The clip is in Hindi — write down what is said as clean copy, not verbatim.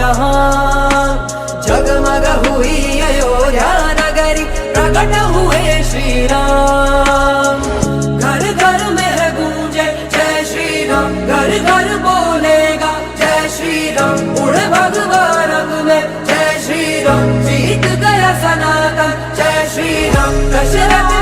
जहां। जगमग हुई अयोध्या नगरी, प्रकट हुए श्री राम। घर घर में गूंजे जय श्री राम, घर घर बोलेगा जय श्री राम। उड़ भगवा रंग में जय श्री राम, जीत गया सनातन जय श्री राम। दशरथ